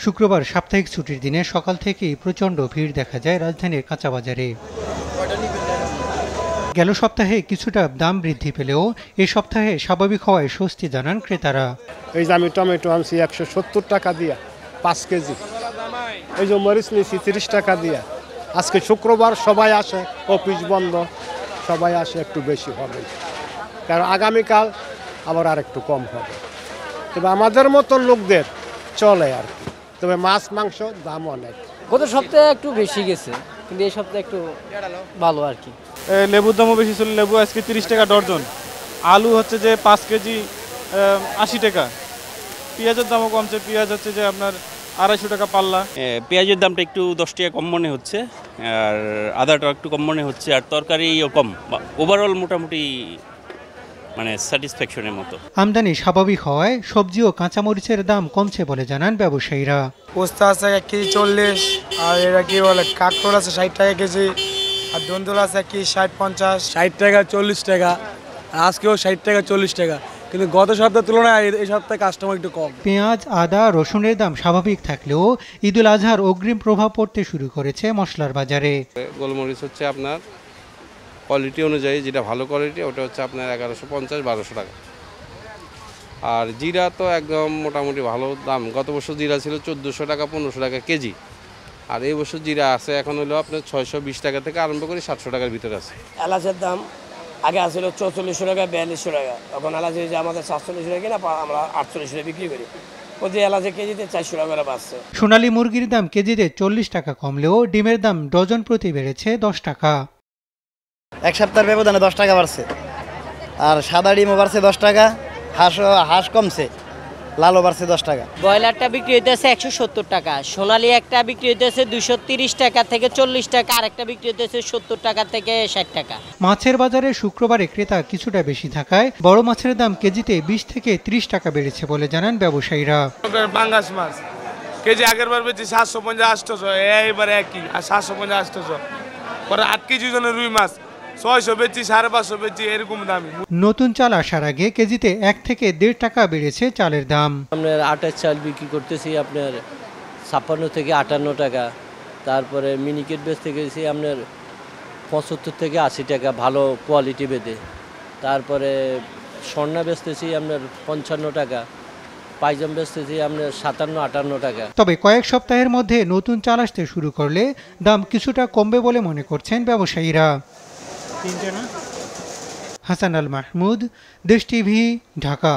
শুক্রবার সাপ্তাহিক ছুটির দিনে সকাল থেকেই প্রচণ্ড ভিড় দেখা যায় রাজধানীর কাঁচাবাজারে। গেল সপ্তাহে কিছুটা দাম বৃদ্ধি পেলেও এ সপ্তাহে স্বাভাবিক হওয়ায় স্বস্তি জানান ক্রেতারা। এই যে আমি টমেটো আনছি 170 টাকা দিয়া 5 কেজি, এই যে মরিচ নিয়েছি 30 টাকা দিয়া। আজকে শুক্রবার, সবাই আসে, অফিস বন্ধ, সবাই আসে, একটু বেশি হবে, কারণ আগামীকাল আবার আর একটু কম হবে। তবে আমাদের মতো লোকদের চলে আর কি। তবে মাছ মাংস দাম অনেক। গত সপ্তাহে একটু বেশি গেছে, কিন্তু এই সপ্তাহে একটু ভালো আর কি। লেবুর দামও বেশি ছিল, লেবু আজকে 30 টাকা ডর্জন। আলু হচ্ছে যে 5 কেজি 80 টাকা। পেঁয়াজের দামও কমছে, পেঁয়াজ হচ্ছে যে আপনার 250 টাকা পাল্লা। পেঁয়াজের দামটা একটু 10 টাকা কম মনে হচ্ছে, আর আদাটা একটু কম মনে হচ্ছে, আর তরকারিও কম। ওভারঅল মোটামুটি মানে স্যাটিসফ্যাকশনের মতো। আমদানি স্বাভাবিক হওয়ায় সবজি ও কাঁচামরিচের দাম কমছে বলে জানান ব্যবসায়ীরা। পোস্তা আছে 1 কেজি 40, আর এরা কি বলে কাঁকড় আছে 60 টাকা কেজি, আর ধুন্দুল আছে কি 60-50, 60 টাকা 40 টাকা, আর আজকেও 60 টাকা 40 টাকা। কিন্তু গত সপ্তাহের তুলনায় এই সপ্তাহে কাস্টমার একটু কম। পেঁয়াজ, আদা, রসুনের দাম স্বাভাবিক থাকলেও ঈদুল আজহার অগ্রিম প্রভাব পড়তে শুরু করেছে মশলার বাজারে। গোলমরিচ হচ্ছে আপনার কোয়ালিটি অনুযায়ী, যেটা ভালো কোয়ালিটি ওটা হচ্ছে আপনার 1150-1200 টাকা। আর জিরা তো একদম মোটামুটি ভালো দাম। গত বছর জিরা ছিল 1400 টাকা 1500 টাকা কেজি, আর এই বছর জিরা আছে এখন হলো আপনার 620 টাকা থেকে আরম্ভ করে 700 টাকার ভিতরে আছে। এলাচের দাম আগে আসছিল 4400 টাকা 4200 টাকা, এখন এলাচ যে আমাদের 47 টাকা কিনা আমরা 48 টাকা বিক্রি করি। প্রতি এলাচের কেজিতে 400 টাকা করে বাড়ছে। সোনালী মুরগির দাম কেজিতে 40 টাকা কমলেও ডিমের দাম ডজন প্রতি বেড়েছে 10 টাকা। এক সপ্তাহের ব্যবধানে 10 টাকা বাড়ছে, আর সাদা ডিমও বাড়ছে 10 টাকা, হাঁস কমছে, লালও বাড়ছে 10 টাকা। ব্রয়লারটা বিক্রি হইতেছে 170 টাকা, সোনালী একটা বিক্রি হইতেছে 230 টাকা থেকে 40 টাকা, আর একটা বিক্রি হইতেছে 70 টাকা থেকে 60 টাকা। মাছের বাজারে শুক্রবারে ক্রেতা কিছুটা বেশি থাকায় বড় মাছের দাম কেজিতে 20 থেকে 30 টাকা বেড়েছে বলে জানান ব্যবসায়ীরা। পাঙ্গাস মাছ কেজি আগের বার বেশি 750-800, এইবার একই, আর 750-800। পরে 8 কেজি জনের রুই মাছ 600 বেচি, 550 বেচি, এরকম দামি। নতুন চাল আসার আগে কেজিতে 1 থেকে 1.5 টাকা বেড়েছে চালের দাম। আপনার আটার চাল বিক্রি করতেছি আপনার 56 থেকে 58 টাকা, তারপরে মিনিকেট বেচতে গেছি আপনার 75 থেকে 80 টাকা ভালো কোয়ালিটি বেঁধে, তারপরে স্বর্ণা বেচতেছি আপনার 55 টাকা, পাইজাম বেচতেছি আপনার 57-58 টাকা। তবে কয়েক সপ্তাহের মধ্যে নতুন চাল আসতে শুরু করলে দাম কিছুটা কমবে বলে মনে করছেন ব্যবসায়ীরা। হাসান আল মাহমুদ, দেশ টিভি, ঢাকা।